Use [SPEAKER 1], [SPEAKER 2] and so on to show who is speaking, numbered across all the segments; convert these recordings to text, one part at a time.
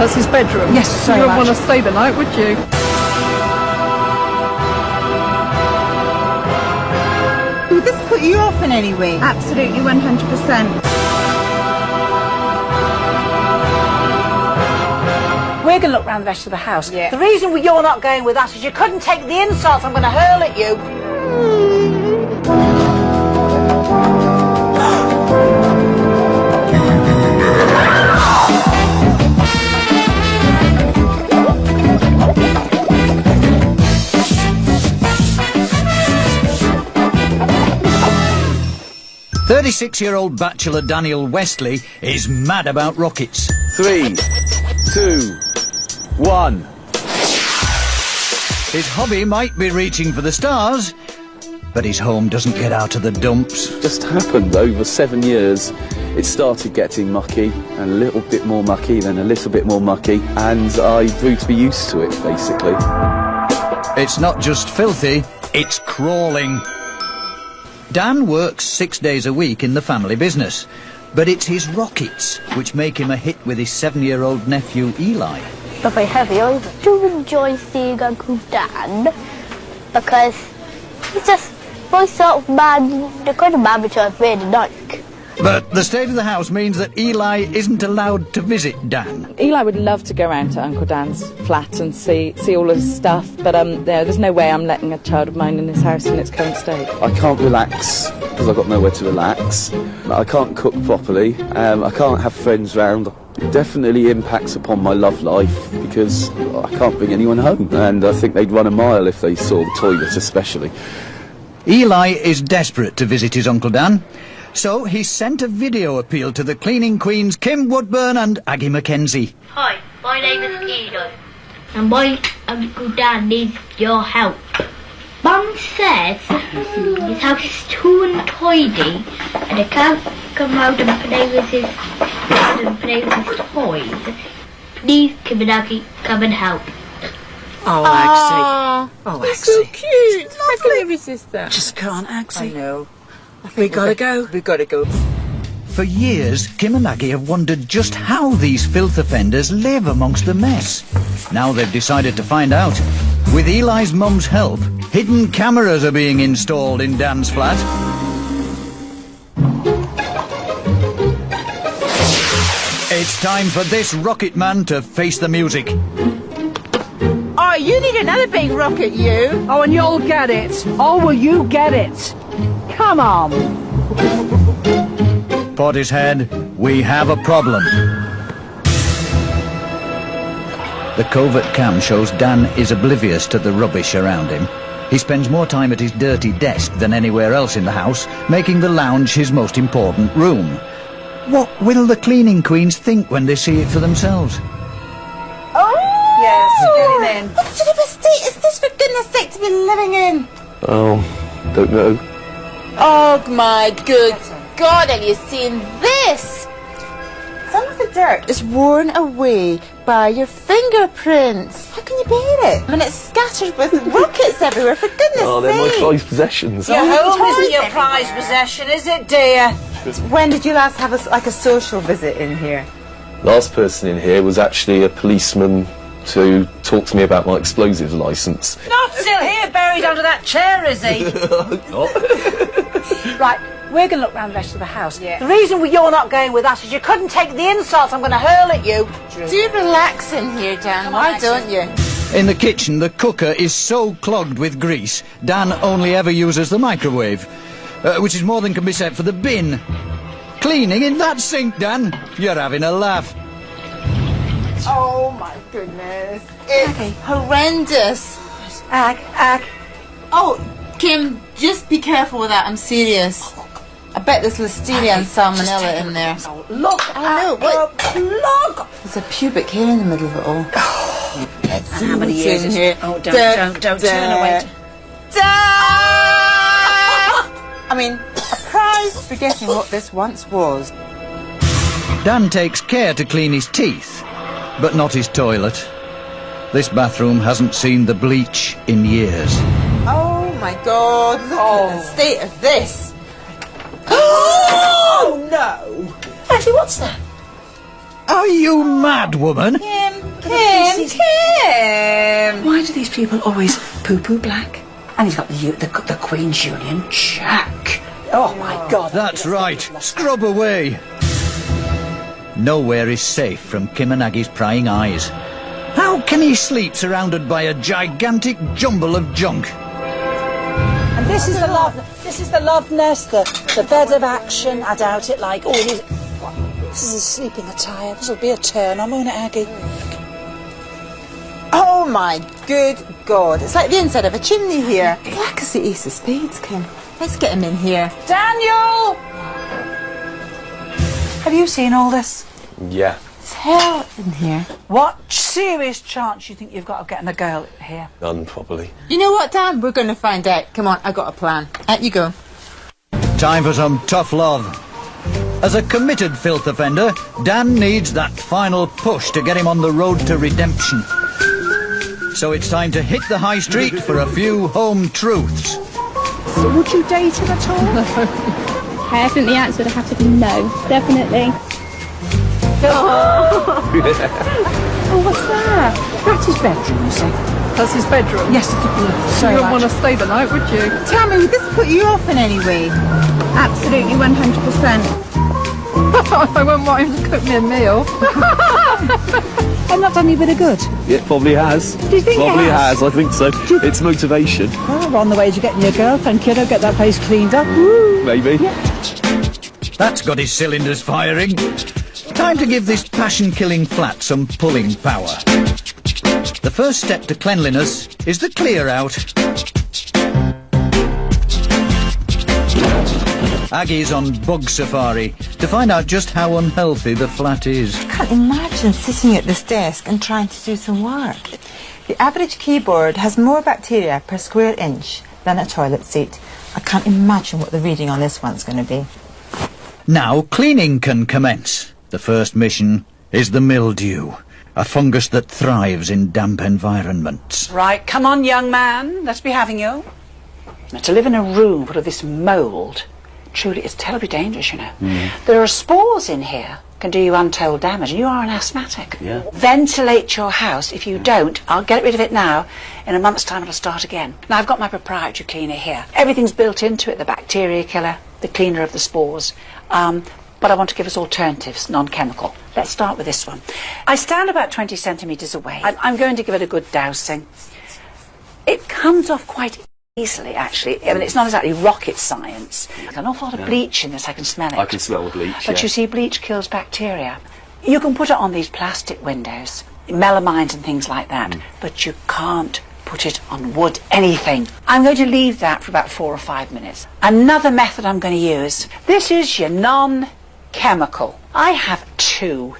[SPEAKER 1] That's his bedroom?
[SPEAKER 2] Yes,
[SPEAKER 1] You
[SPEAKER 2] very
[SPEAKER 1] wouldn't
[SPEAKER 2] much.
[SPEAKER 1] want to stay the night, would you?
[SPEAKER 2] Would this put you off in any way?
[SPEAKER 3] Absolutely, 100%.
[SPEAKER 4] We're going to look round the rest of the house.
[SPEAKER 2] Yeah.
[SPEAKER 4] The reason you're not going with us is you couldn't take the insult I'm going to hurl at you.
[SPEAKER 5] 36-year-old bachelor Daniel Westley is mad about rockets.
[SPEAKER 6] 3, 2, 1.
[SPEAKER 5] His hobby might be reaching for the stars, but his home doesn't get out of the dumps.
[SPEAKER 6] Just happened over 7 years. It started getting mucky, and a little bit more mucky, then a little bit more mucky, and I grew to be used to it, basically.
[SPEAKER 5] It's not just filthy, it's crawling. Dan works 6 days a week in the family business, but it's his rockets which make him a hit with his 7-year-old nephew Eli.
[SPEAKER 7] Not very heavy either. I do enjoy seeing Uncle Dan because he's just my sort of man, the kind of man which I really like.
[SPEAKER 5] But the state of the house means that Eli isn't allowed to visit Dan.
[SPEAKER 8] Eli would love to go round to Uncle Dan's flat and see all his stuff, but there's no way I'm letting a child of mine in his house in its current state.
[SPEAKER 6] I can't relax, because I've got nowhere to relax. I can't cook properly, I can't have friends round. It definitely impacts upon my love life, because I can't bring anyone home. And I think they'd run a mile if they saw the toilet, especially.
[SPEAKER 5] Eli is desperate to visit his Uncle Dan, so he sent a video appeal to the cleaning queens Kim Woodburn and Aggie Mackenzie.
[SPEAKER 7] Hi, my name is Eli, and my Uncle Dan needs your help. Mum says his house is too untidy and I can't come round and play with his toys. Please, Kim and Aggie, come and help.
[SPEAKER 2] Oh, Axie. Oh, Axie.
[SPEAKER 3] So cute. How can you resist that?
[SPEAKER 2] Just can't, Axie.
[SPEAKER 4] I know.
[SPEAKER 2] We gotta go.
[SPEAKER 4] We've got to go.
[SPEAKER 5] For years, Kim and Aggie have wondered just how these filth offenders live amongst the mess. Now they've decided to find out. With Eli's mum's help, hidden cameras are being installed in Dan's flat. It's time for this rocket man to face the music.
[SPEAKER 2] Oh, you need another big rocket, you.
[SPEAKER 1] Oh, and you'll get it. Oh, will you get it? Come on.
[SPEAKER 5] Portishead, we have a problem. The covert cam shows Dan is oblivious to the rubbish around him. He spends more time at his dirty desk than anywhere else in the house, making the lounge his most important room. What will the cleaning queens think when they see it for themselves?
[SPEAKER 2] Oh!
[SPEAKER 4] Yes, get him in.
[SPEAKER 2] What sort of a state is this, for goodness sake, to be living in?
[SPEAKER 6] Oh, don't know.
[SPEAKER 3] Oh my good God, have you seen this?
[SPEAKER 2] Some of the dirt is worn away by your fingerprints. How can you bear it? I mean, it's scattered with rockets everywhere, for goodness
[SPEAKER 6] Oh, they're my
[SPEAKER 2] sake.
[SPEAKER 6] prized possessions.
[SPEAKER 4] Your home
[SPEAKER 2] toys
[SPEAKER 4] isn't your
[SPEAKER 2] everywhere.
[SPEAKER 4] prized possession, is it, dear?
[SPEAKER 2] When did you last have a social visit in here?
[SPEAKER 6] Last person in here was actually a policeman to talk to me about my explosives licence.
[SPEAKER 4] Not still here, buried under that chair, is he? Right, we're going to look round the rest of the house.
[SPEAKER 2] Yeah.
[SPEAKER 4] The reason you're not going with us is you couldn't take the insult I'm going to hurl at you.
[SPEAKER 2] Do relax in here, Dan. Why
[SPEAKER 4] Axie.
[SPEAKER 2] don't you?
[SPEAKER 5] In the kitchen, the cooker is so clogged with grease, Dan only ever uses the microwave, which is more than can be said for the bin. Cleaning in that sink, Dan? You're having a laugh.
[SPEAKER 2] Oh my goodness. It's horrendous.
[SPEAKER 4] Ag.
[SPEAKER 2] Oh, Kim, just be careful with that. I'm serious. I bet there's listeria and salmonella in there.
[SPEAKER 4] Look
[SPEAKER 2] I know,
[SPEAKER 4] at
[SPEAKER 2] what-
[SPEAKER 4] the plug.
[SPEAKER 2] There's a pubic hair in the middle of it all.
[SPEAKER 4] How many years
[SPEAKER 2] in
[SPEAKER 4] is
[SPEAKER 2] here?
[SPEAKER 4] it? Oh, don't turn away.
[SPEAKER 2] I mean, a prize for getting what this once was.
[SPEAKER 5] Dan takes care to clean his teeth, but not his toilet. This bathroom hasn't seen the bleach in years.
[SPEAKER 2] Oh my God, look at the state of this.
[SPEAKER 4] Oh, no.
[SPEAKER 2] Actually, what's that?
[SPEAKER 5] Are you mad, woman?
[SPEAKER 2] Kim,
[SPEAKER 4] Kim! Why do these people always poo-poo black? And he's got the Queen's Union check. Oh, my God.
[SPEAKER 5] That's right. Scrub away. Nowhere is safe from Kim and Aggie's prying eyes. How can he sleep surrounded by a gigantic jumble of junk?
[SPEAKER 4] And this is the love nest, the bed of action. I doubt it, like all these... This is a sleeping attire. This will be a turn on, won't it, Aggie?
[SPEAKER 2] Oh my good God. It's like the inside of a chimney here. Black as the ace of spades, Kim. Let's get him in here.
[SPEAKER 4] Daniel! Have you seen all this?
[SPEAKER 6] Yeah.
[SPEAKER 2] It's hell in here.
[SPEAKER 4] What serious chance you think you've got of getting a girl here?
[SPEAKER 6] None, probably.
[SPEAKER 2] You know what, Dan? We're going to find out. Come on, I got a plan. Out you go.
[SPEAKER 5] Time for some tough love. As a committed filth offender, Dan needs that final push to get him on the road to redemption. So it's time to hit the high street for a few home truths.
[SPEAKER 1] Would you date him at all?
[SPEAKER 9] I think the answer would have to be no, definitely.
[SPEAKER 1] Oh, what's that? That's his bedroom, you see.
[SPEAKER 8] That's his bedroom.
[SPEAKER 1] Yes,
[SPEAKER 8] You wouldn't want to stay the night, would you?
[SPEAKER 2] Tell me, would this put you off in any way?
[SPEAKER 9] Absolutely 100%.
[SPEAKER 8] I wouldn't want him to cook me a meal.
[SPEAKER 1] I've not done you a bit of good.
[SPEAKER 6] Yeah, probably has.
[SPEAKER 1] Do you think
[SPEAKER 6] Probably
[SPEAKER 1] it has?
[SPEAKER 6] I think so. It's motivation.
[SPEAKER 1] Oh, we're on the way to getting your girlfriend, kiddo. Get that place cleaned up. Woo.
[SPEAKER 6] Maybe.
[SPEAKER 5] That's got his cylinders firing. Time to give this passion-killing flat some pulling power. The first step to cleanliness is the clear out. Aggie's on bug safari to find out just how unhealthy the flat is.
[SPEAKER 2] I can't imagine sitting at this desk and trying to do some work. The average keyboard has more bacteria per square inch than a toilet seat. I can't imagine what the reading on this one's going to be.
[SPEAKER 5] Now cleaning can commence. The first mission is the mildew, a fungus that thrives in damp environments.
[SPEAKER 4] Right, come on, young man. Let's be having you. Now, to live in a room full of this mould, truly, it's terribly dangerous, you know. There are spores in here can do you untold damage, and you are an asthmatic.
[SPEAKER 6] Yeah.
[SPEAKER 4] Ventilate your house. If you don't, I'll get rid of it now. In a month's time, it'll start again. Now, I've got my proprietary cleaner here. Everything's built into it, the bacteria killer, the cleaner of the spores. But I want to give us alternatives, non-chemical. Let's start with this one. I stand about 20 centimetres away. I'm going to give it a good dousing. It comes off quite easily, actually. I mean, it's not exactly rocket science. There's an awful lot of bleach in this, I can smell it.
[SPEAKER 6] I can smell the bleach,
[SPEAKER 4] But you see, bleach kills bacteria. You can put it on these plastic windows, melamines and things like that, but you can't put it on wood, anything. I'm going to leave that for about 4 or 5 minutes. Another method I'm going to use, this is your non-chemical. I have 2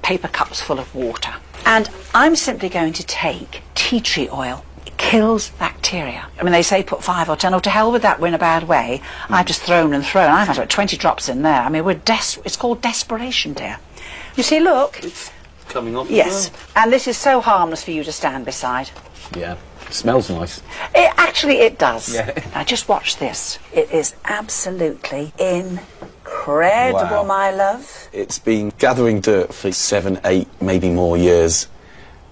[SPEAKER 4] paper cups full of water, and I'm simply going to take tea tree oil. It kills bacteria. I mean, they say put 5 or 10, or to hell with that, we're in a bad way. I've just thrown and thrown. I've had about 20 drops in there. I mean, it's called desperation, dear. You see, look.
[SPEAKER 6] It's coming off.
[SPEAKER 4] Yes, and this is so harmless for you to stand beside.
[SPEAKER 6] Yeah. It smells nice.
[SPEAKER 4] It does.
[SPEAKER 6] Yeah.
[SPEAKER 4] Now just watch this. It is absolutely incredible,
[SPEAKER 6] Wow.
[SPEAKER 4] my love.
[SPEAKER 6] It's been gathering dirt for 7, 8, maybe more years.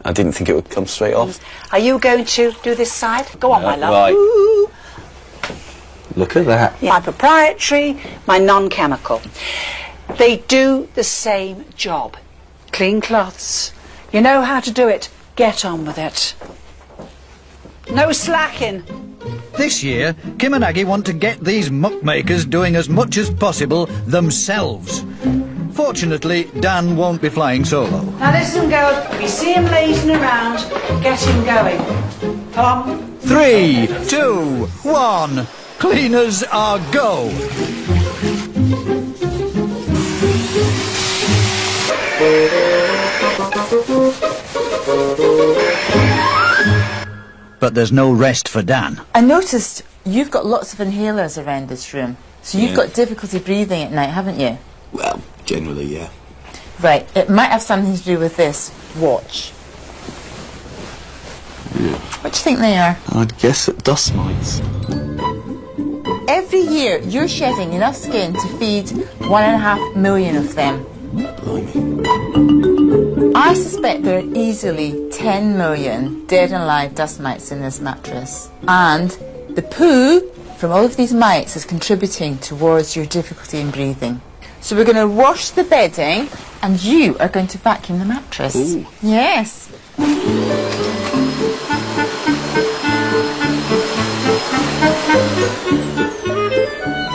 [SPEAKER 6] I didn't think it would come straight off.
[SPEAKER 4] Are you going to do this side? Go on, my love.
[SPEAKER 6] Right.
[SPEAKER 4] Ooh.
[SPEAKER 6] Look at that.
[SPEAKER 4] Yeah. My proprietary, my non-chemical. They do the same job. Clean cloths. You know how to do it. Get on with it. No slacking.
[SPEAKER 5] This year, Kim and Aggie want to get these muckmakers doing as much as possible themselves. Fortunately, Dan won't be flying solo.
[SPEAKER 4] Now listen, girls. If you see him lazing around, get him going. Tom.
[SPEAKER 5] 3, 2, 1. Cleaners are go. But there's no rest for Dan.
[SPEAKER 2] I noticed you've got lots of inhalers around this room. So you've got difficulty breathing at night, haven't you?
[SPEAKER 6] Well, generally, yeah.
[SPEAKER 2] Right, it might have something to do with this. Watch. What do you think they are?
[SPEAKER 6] I'd guess at dust mites.
[SPEAKER 2] Every year, you're shedding enough skin to feed 1.5 million of them.
[SPEAKER 6] Blimey.
[SPEAKER 2] I suspect there are easily 10 million dead and alive dust mites in this mattress. And the poo from all of these mites is contributing towards your difficulty in breathing. So we're going to wash the bedding and you are going to vacuum the mattress.
[SPEAKER 6] Ooh.
[SPEAKER 2] Yes.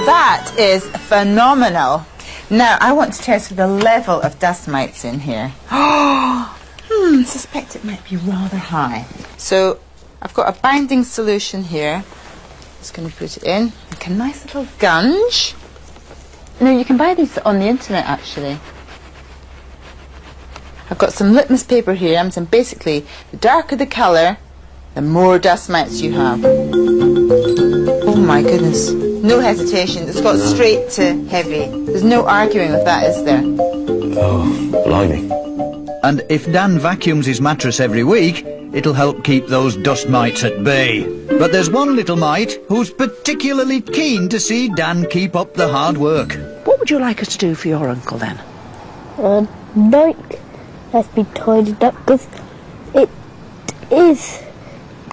[SPEAKER 2] That is phenomenal. Now I want to test the level of dust mites in here. I suspect it might be rather high. So I've got a binding solution here. Just going to put it in, like a nice little gunge. No, you can buy these on the internet actually. I've got some litmus paper here, and basically the darker the colour, the more dust mites you have. Oh my goodness. No hesitation, it's got straight to heavy. There's no arguing with that, is there?
[SPEAKER 10] Oh, blimey.
[SPEAKER 5] And if Dan vacuums his mattress every week, it'll help keep those dust mites at bay. But there's one little mite who's particularly keen to see Dan keep up the hard work.
[SPEAKER 4] What would you like us to do for your uncle then?
[SPEAKER 7] Like, let's be tidied up, because it is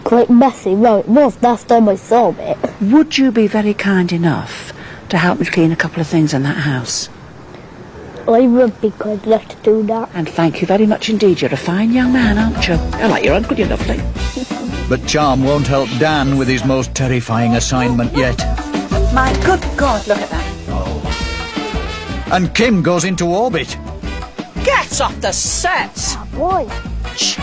[SPEAKER 7] quite messy. Well, it was last time I saw it.
[SPEAKER 4] Would you be very kind enough to help me clean a couple of things in that house?
[SPEAKER 7] I would be kind enough to do that.
[SPEAKER 4] And thank you very much indeed. You're a fine young man, aren't you? I like your uncle, you're lovely.
[SPEAKER 5] But charm won't help Dan with his most terrifying assignment yet.
[SPEAKER 4] My good God, look at that.
[SPEAKER 5] And Kim goes into orbit.
[SPEAKER 4] Get off the set!
[SPEAKER 7] Why?
[SPEAKER 4] Cheek.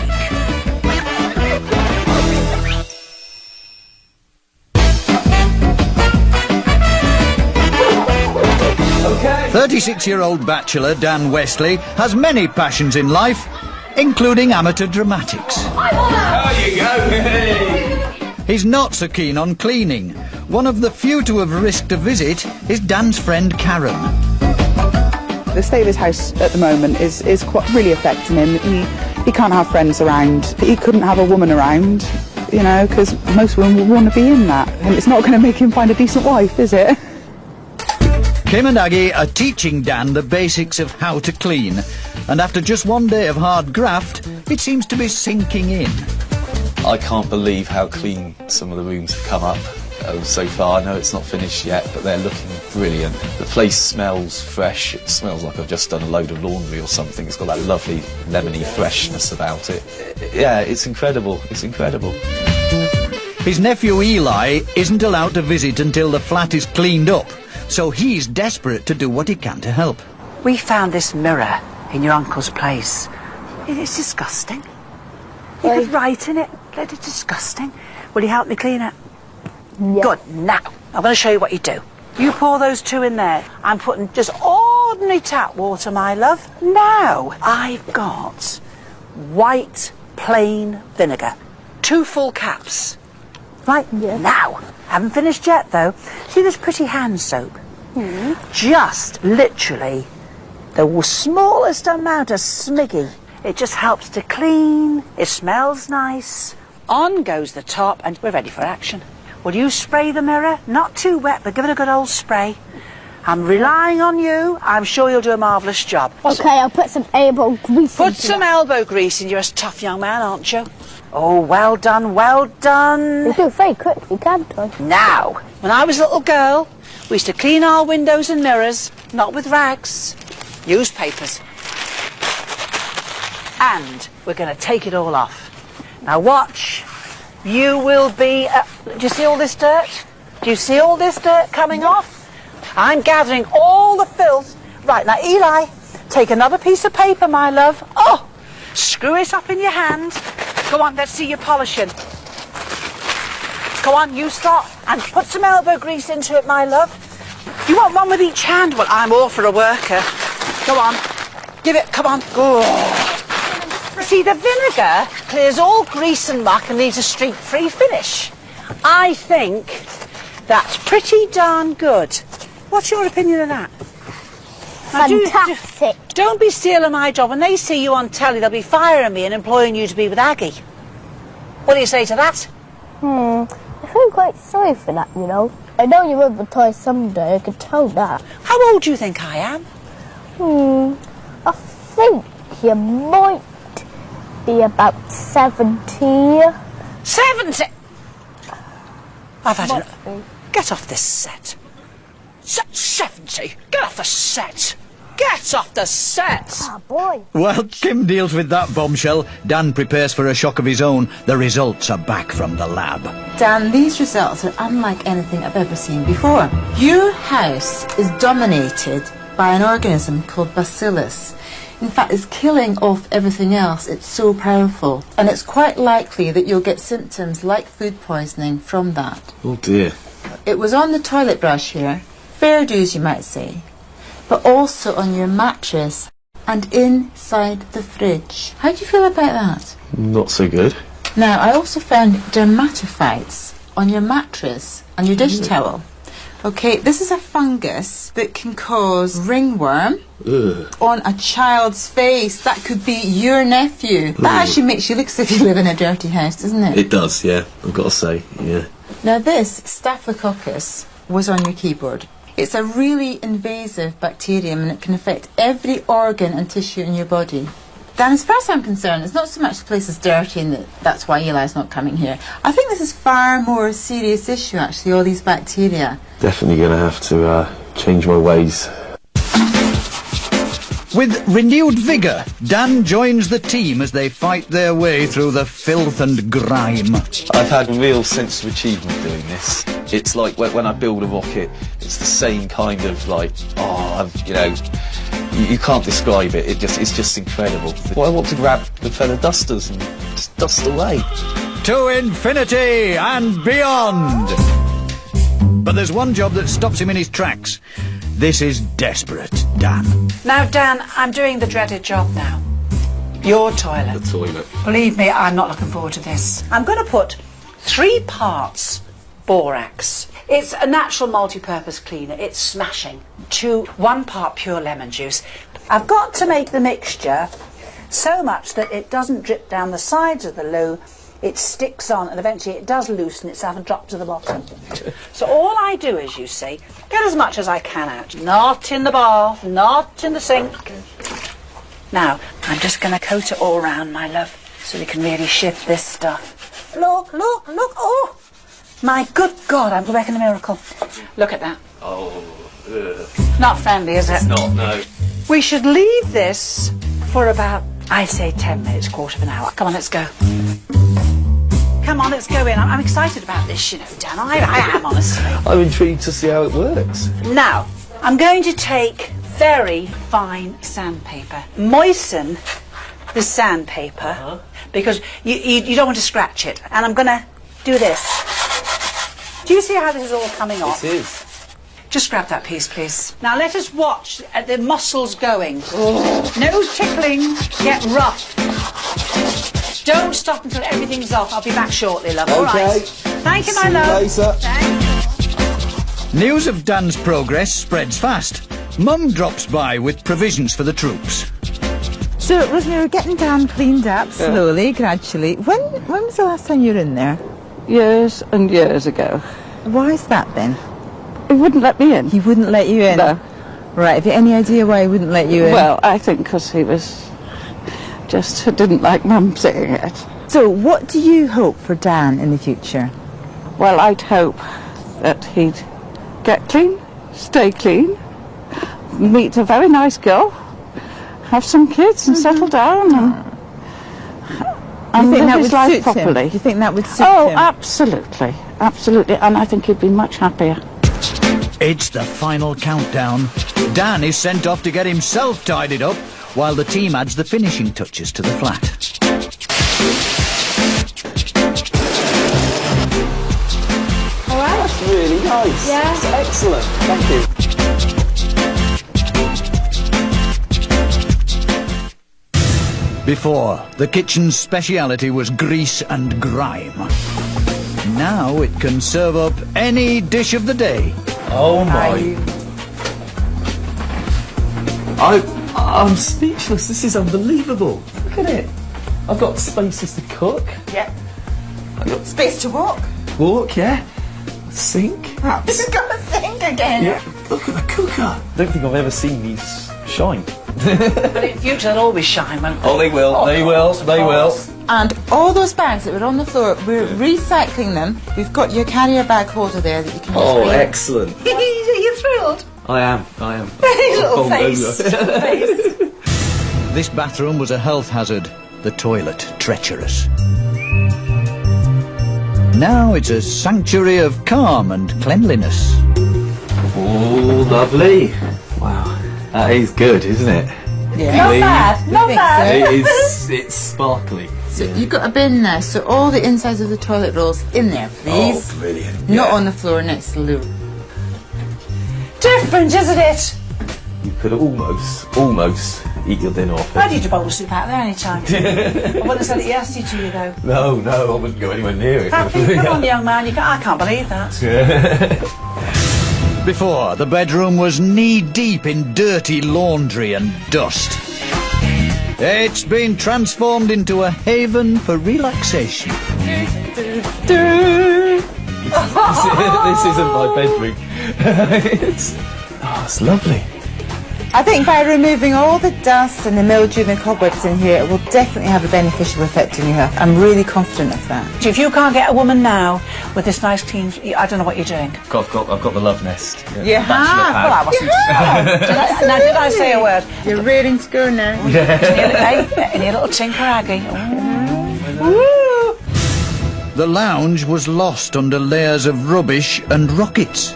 [SPEAKER 5] 36-year-old bachelor Dan Wesley has many passions in life, including amateur dramatics.
[SPEAKER 10] There you go.
[SPEAKER 5] He's not so keen on cleaning. One of the few to have risked a visit is Dan's friend Karen.
[SPEAKER 11] The state of his house at the moment is quite really affecting him. He can't have friends around. He couldn't have a woman around, you know, because most women would want to be in that. And it's not going to make him find a decent wife, is it?
[SPEAKER 5] Kim and Aggie are teaching Dan the basics of how to clean. And after just one day of hard graft, it seems to be sinking in.
[SPEAKER 6] I can't believe how clean some of the rooms have come up so far. I know it's not finished yet, but they're looking brilliant. The place smells fresh. It smells like I've just done a load of laundry or something. It's got that lovely lemony freshness about it. Yeah, it's incredible. It's incredible.
[SPEAKER 5] His nephew Eli isn't allowed to visit until the flat is cleaned up, so he's desperate to do what he can to help.
[SPEAKER 4] We found this mirror in your uncle's place. It's disgusting. You could write in it. It's disgusting. Will you help me clean it?
[SPEAKER 7] Yeah.
[SPEAKER 4] Good. Now, I'm going to show you what you do. You pour those two in there. I'm putting just ordinary tap water, my love. Now, I've got white plain vinegar. 2 full caps. Right, now. Haven't finished yet, though. See this pretty hand soap? Just literally the smallest amount of smiggy. It just helps to clean. It smells nice. On goes the top, and we're ready for action. Will you spray the mirror? Not too wet, but give it a good old spray. I'm relying on you. I'm sure you'll do a marvellous job.
[SPEAKER 7] Okay, I'll put some elbow grease
[SPEAKER 4] Put
[SPEAKER 7] into
[SPEAKER 4] some
[SPEAKER 7] it.
[SPEAKER 4] elbow grease in. You're a tough young man, aren't you? Oh, well done, well done.
[SPEAKER 7] You do it very quickly, can't I?
[SPEAKER 4] Now, when I was a little girl, we used to clean our windows and mirrors, not with rags, newspapers. And we're going to take it all off. Now watch. You will be... do you see all this dirt? Do you see all this dirt coming off? I'm gathering all the filth. Right, now Eli, take another piece of paper, my love. Oh, screw it up in your hand. Go on, let's see you polishing. Go on, you start. And put some elbow grease into it, my love. You want one with each hand? Well, I'm all for a worker. Go on. Give it, come on. Good. See, the vinegar clears all grease and muck and leaves a streak-free finish. I think that's pretty darn good. What's your opinion of that? Now,
[SPEAKER 7] Fantastic.
[SPEAKER 4] Don't be stealing my job. When they see you on telly, they'll be firing me and employing you to be with Aggie. What do you say to that?
[SPEAKER 7] I feel quite sorry for that, you know. I know you will retire someday, I can tell that.
[SPEAKER 4] How old do you think I am?
[SPEAKER 7] I think you might be about 70.
[SPEAKER 4] 70! I've had enough. Get off this set. 70? Get off the set! Get off the set!
[SPEAKER 7] Ah, boy.
[SPEAKER 5] While Kim deals with that bombshell, Dan prepares for a shock of his own. The results are back from the lab.
[SPEAKER 2] Dan, these results are unlike anything I've ever seen before. Your house is dominated by an organism called Bacillus. In fact, it's killing off everything else. It's so powerful. And it's quite likely that you'll get symptoms like food poisoning from that.
[SPEAKER 6] Oh dear.
[SPEAKER 2] It was on the toilet brush here. Fair dues, you might say. But also on your mattress and inside the fridge. How do you feel about that?
[SPEAKER 6] Not so good.
[SPEAKER 2] Now, I also found dermatophytes on your mattress and your dish towel. Okay, this is a fungus that can cause ringworm on a child's face. That could be your nephew. That actually makes you look as if you live in a dirty house, doesn't it?
[SPEAKER 6] It does, yeah. I've got to say, yeah.
[SPEAKER 2] Now, this Staphylococcus was on your keyboard. It's a really invasive bacterium and it can affect every organ and tissue in your body. Dan, as far as I'm concerned, it's not so much the place is dirty and that's why Eli's not coming here. I think this is far more a serious issue, actually, all these bacteria.
[SPEAKER 6] Definitely going to have to change my ways.
[SPEAKER 5] With renewed vigour, Dan joins the team as they fight their way through the filth and grime.
[SPEAKER 6] I've had a real sense of achievement doing this. It's like when I build a rocket, it's the same kind of like, you can't describe it. It's just incredible. Well, I want to grab the feather dusters and just dust away.
[SPEAKER 5] To infinity and beyond! But there's one job that stops him in his tracks. This is desperate, Dan.
[SPEAKER 4] Now, Dan, I'm doing the dreaded job now. Your toilet.
[SPEAKER 6] The toilet.
[SPEAKER 4] Believe me, I'm not looking forward to this. I'm going to put 3 parts borax. It's a natural multi-purpose cleaner. It's smashing. 1 part pure lemon juice. I've got to make the mixture so much that it doesn't drip down the sides of the loo. It sticks on and eventually it does loosen itself and drop to the bottom. So all I do is, you see, get as much as I can out. Not in the bath, not in the sink. Now, I'm just going to coat it all round, my love, so we can really shift this stuff. Look, oh! My good God, I'm working a miracle. Look at that.
[SPEAKER 6] Oh,
[SPEAKER 4] Not friendly, is it?
[SPEAKER 6] it's not, no.
[SPEAKER 4] We should leave this for about, I say 10 minutes, quarter of an hour. Come on, let's go. Come on, let's go in. I'm excited about this, you know, Dan. I am, honestly.
[SPEAKER 6] I'm intrigued to see how it works.
[SPEAKER 4] Now, I'm going to take very fine sandpaper, moisten the sandpaper, because you don't want to scratch it. And I'm going to do this. Do you see how this is all coming off?
[SPEAKER 6] It is.
[SPEAKER 4] Just grab that piece, please. Now let us watch the muscles going. No tickling, get rough. Don't stop until everything's off. I'll be back shortly, love. All right. Thank you, my love.
[SPEAKER 6] Later.
[SPEAKER 4] Thanks.
[SPEAKER 5] News of Dan's progress spreads fast. Mum drops by with provisions for the troops.
[SPEAKER 2] So, Rosemary, we're getting Dan cleaned up slowly, gradually. When was the last time you were in there?
[SPEAKER 8] Years and years ago.
[SPEAKER 2] Why is that then?
[SPEAKER 8] He wouldn't let me in.
[SPEAKER 2] He wouldn't let you in?
[SPEAKER 8] No.
[SPEAKER 2] Right, have you any idea why he wouldn't let you in?
[SPEAKER 8] Well, I think because he was just didn't like Mum saying it.
[SPEAKER 2] So, what do you hope for Dan in the future?
[SPEAKER 8] Well, I'd hope that he'd get clean, stay clean, meet a very nice girl, have some kids and settle down and
[SPEAKER 2] Do you think
[SPEAKER 8] live
[SPEAKER 2] that
[SPEAKER 8] his
[SPEAKER 2] would
[SPEAKER 8] life
[SPEAKER 2] suit
[SPEAKER 8] properly.
[SPEAKER 2] him? Do you think that would suit
[SPEAKER 8] Oh,
[SPEAKER 2] him?
[SPEAKER 8] absolutely, absolutely, and I think he'd be much happier.
[SPEAKER 5] It's the final countdown. Dan is sent off to get himself tidied up, while the team adds the finishing touches to the flat.
[SPEAKER 6] Oh, that's really nice.
[SPEAKER 7] Yeah.
[SPEAKER 6] That's excellent. Thank you.
[SPEAKER 5] Before, the kitchen's speciality was grease and grime. Now it can serve up any dish of the day.
[SPEAKER 6] Oh my. I'm speechless. This is unbelievable. Look at it. I've got spaces to cook.
[SPEAKER 2] Yeah.
[SPEAKER 6] I've got
[SPEAKER 2] Space to walk.
[SPEAKER 6] walk, yeah. A sink.
[SPEAKER 2] You've got to think again.
[SPEAKER 6] Yeah. Look at the cooker. I don't think I've ever seen these shine.
[SPEAKER 4] But in future, they'll always shine, won't they?
[SPEAKER 6] Oh, they will. They will. They will.
[SPEAKER 2] And all those bags that were on the floor, we're recycling them. We've got your carrier bag holder there that you can just
[SPEAKER 6] Oh,
[SPEAKER 2] read.
[SPEAKER 6] excellent.
[SPEAKER 4] You're thrilled?
[SPEAKER 6] I am.
[SPEAKER 4] Little face.
[SPEAKER 5] This bathroom was a health hazard, the toilet treacherous. Now it's a sanctuary of calm and cleanliness.
[SPEAKER 6] Oh, lovely. Wow. That is good, isn't it?
[SPEAKER 2] Yeah.
[SPEAKER 4] Not bad, not bad.
[SPEAKER 6] It's sparkly.
[SPEAKER 2] So you've got a bin there, so all the insides of the toilet rolls in there, please.
[SPEAKER 6] Oh, brilliant.
[SPEAKER 2] Not
[SPEAKER 6] Yeah.
[SPEAKER 2] on the floor next to the loo.
[SPEAKER 4] Different, isn't it?
[SPEAKER 6] You could almost eat your dinner off
[SPEAKER 4] I'd
[SPEAKER 6] it.
[SPEAKER 4] eat a bowl of soup out there any time. I wouldn't have said it yesterday to you, though.
[SPEAKER 6] No, I wouldn't go anywhere near it.
[SPEAKER 4] Happy? Come on, young man. I can't believe that.
[SPEAKER 5] Before, the bedroom was knee-deep in dirty laundry and dust. It's been transformed into a haven for relaxation.
[SPEAKER 6] This isn't my bedroom. It's lovely.
[SPEAKER 2] I think by removing all the dust and the mildew and the cobwebs in here, it will definitely have a beneficial effect on your health. I'm really confident of that.
[SPEAKER 4] If you can't get a woman now with this nice clean, I don't know what you're doing.
[SPEAKER 6] I've got the love nest.
[SPEAKER 2] You have?
[SPEAKER 4] Well, I wasn't. Now, did I say a word?
[SPEAKER 2] You're ready to go now.
[SPEAKER 4] In your little tinker aggie.
[SPEAKER 5] The lounge was lost under layers of rubbish and rockets.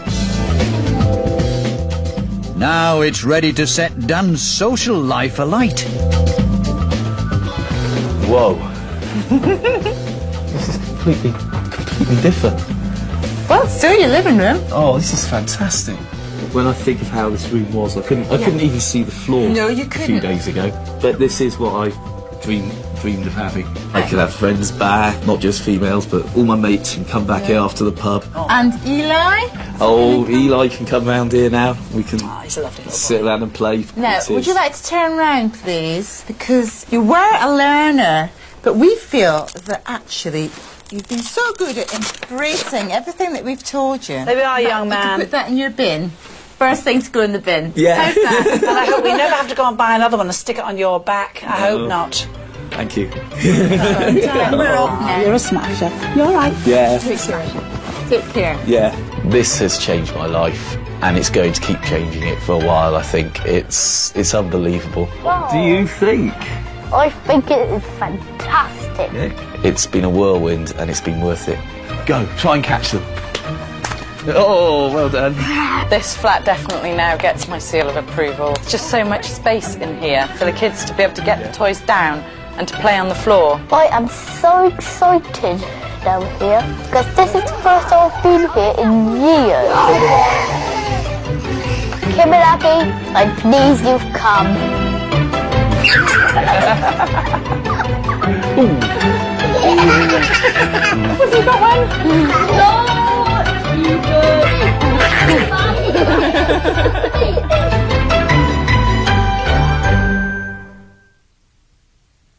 [SPEAKER 5] Now it's ready to set Dan's social life alight.
[SPEAKER 6] Whoa. This is completely different.
[SPEAKER 2] Well, it's still your living room.
[SPEAKER 6] Oh, this is fantastic. When I think of how this room was, I couldn't even see the floor.
[SPEAKER 2] No, you
[SPEAKER 6] A few
[SPEAKER 2] couldn't.
[SPEAKER 6] days ago. But this is what I dreamed of having. I could have friends back, not just females, but all my mates can come back here after the pub.
[SPEAKER 2] And Eli?
[SPEAKER 6] Oh, Eli can come round here now. We can
[SPEAKER 4] He's a lovely little
[SPEAKER 6] sit around and play.
[SPEAKER 2] Now,
[SPEAKER 6] It
[SPEAKER 2] would
[SPEAKER 6] is.
[SPEAKER 2] you like to turn round, please? Because you were a learner, but we feel that actually you've been so good at embracing everything that we've told you.
[SPEAKER 4] There we are, young
[SPEAKER 2] You can
[SPEAKER 4] man.
[SPEAKER 2] put that in your bin. First thing to go in the bin.
[SPEAKER 6] Yeah.
[SPEAKER 2] How's that?
[SPEAKER 4] And I hope we never have to go and buy another one and stick it on your back. I hope not.
[SPEAKER 6] Thank you.
[SPEAKER 2] We're off now.
[SPEAKER 8] You're a smasher. You're right.
[SPEAKER 6] Yeah.
[SPEAKER 2] Take care.
[SPEAKER 6] Yeah. This has changed my life, and it's going to keep changing it for a while. I think it's unbelievable.
[SPEAKER 7] Wow.
[SPEAKER 6] Do you think?
[SPEAKER 7] I think it is fantastic.
[SPEAKER 6] It's been a whirlwind, and it's been worth it. Go, try and catch them. Oh, well done.
[SPEAKER 3] This flat definitely now gets my seal of approval. There's just so much space in here for the kids to be able to get the toys down and to play on the floor.
[SPEAKER 7] I am so excited down here because this is the first time I've been here in years. Kimberlaki, I'm pleased you've come. Was you got one? No!